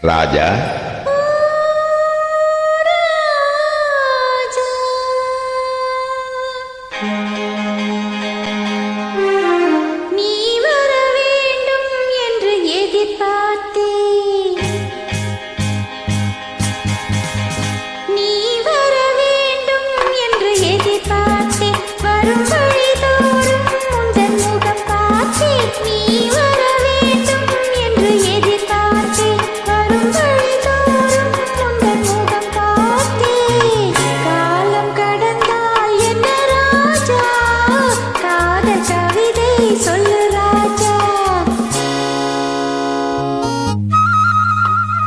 ராஜா நீ வர வேண்டும் என்று எதிர்பார்த்தேன். நீ வர வேண்டும் என்று எதிர்பார்த்தேன். வரும் வழிதோறும் உந்தன் முகம் பார்த்தேன். நீ வர வேண்டும் என்று எதிர்பார்த்தேன். வரும் வழிதோறும் உந்தன் முகம் பார்த்தேன். காலம் கடந்தால் என்ன ராஜா, காதல் கவிதை சொல்லு ராஜா.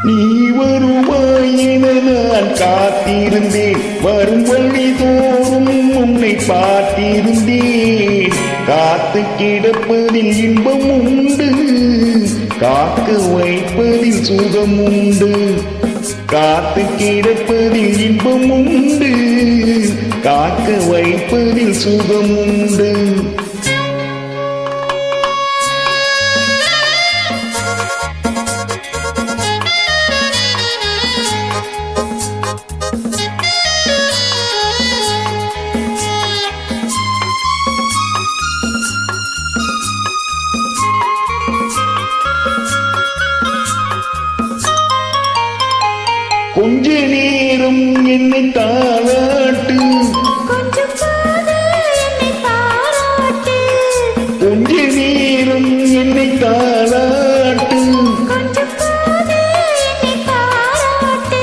நீ வருவாய் என நான் காத்திருந்தேன். வரும் வழி தோறும் உன்னை பார்த்திருந்தேன். காத்து கிடப்பதில் இன்பம் உண்டு, காக்க வைப்பதில் சுகம் உண்டு. காத்து கிடப்பதில் இன்பம் உண்டு, காக்க வைப்பதில் சுகம் உண்டு. கொஞ்ச நேரம் என்னை தாளாட்டு, கொஞ்சம் போது என்னை பாராட்டு. கொஞ்ச நேரம் என்னை தாளாட்டு. கொஞ்சம் போது என்னை பாராட்டு.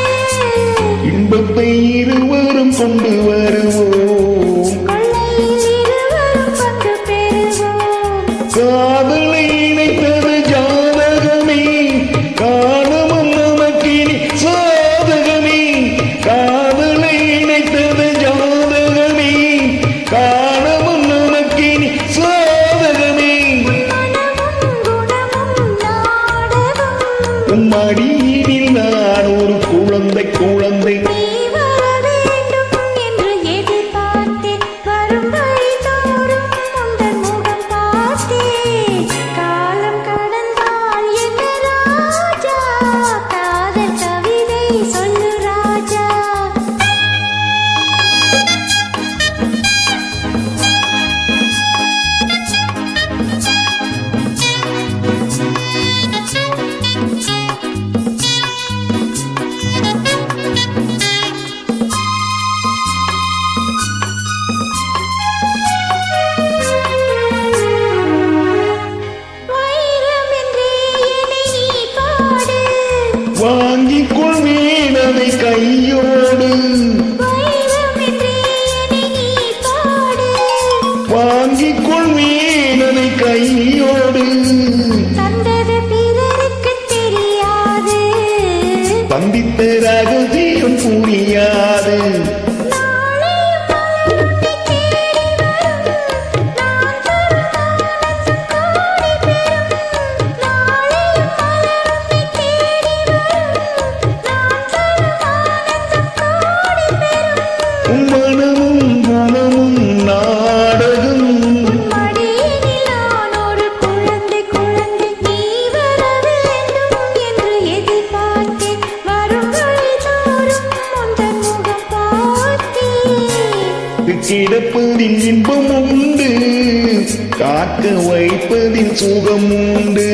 இன்பத்தை இருவரும் கொண்டு வருவோம், கொள்ளையில் இருவரும் பங்கு பெறுவோம். காதலை இணைத்தது ஜாதகமே, காலமும் நமக்கினி சாதகமே. காதலை இணைத்தது ஜாதகமே, காலமும் நமக்கினி சாதகமே. மனமும் குணமும் நாடகம். உம் மடியினில் நான் ஒரு குழந்தை குழந்தை. நீ வர வேண்டும் என்று எதிர்பார்த்தேன். வரும் வழிதோறும் உந்தன் முகம் பார்த்தேன். காலம் கடந்தால் என்ன ராஜா, காதல் கவிதை சொல்லு ராஜா. வைரம் என்றே என்னை நீ பாடு. வாங்கிக் கொள்வேன் அதை கையோடு, வைரம் என்றே என்னை நீ பாடு. வாங்கிக் கொள்வேன் அதை கையோடு. தந்தது பிறருக்கு தெரியாது. சந்தித்த ரகசியம் புரியாது. நாளையும் மலர் உன்னை தேடி வரும். நான் தரும் ஆனந்தம் கோடி பெறும். நாளையும் மலர் உன்னை தேடி வரும். நான் தரும் ஆனந்தம் கோடி பெறும். உன் மனமும் குணமும் நாடகம். மடியினில் நான் ஒரு குழந்தை குழந்தை. நீ வர வேண்டும் என்று எதிர்பார்த்தேன். வரும் வழிதோறும் உந்தன் முகம் பார்த்தேன். கிடப்பதில் இன்பம் உண்டு, காக்க வைப்பதில் சுகம் உண்டு.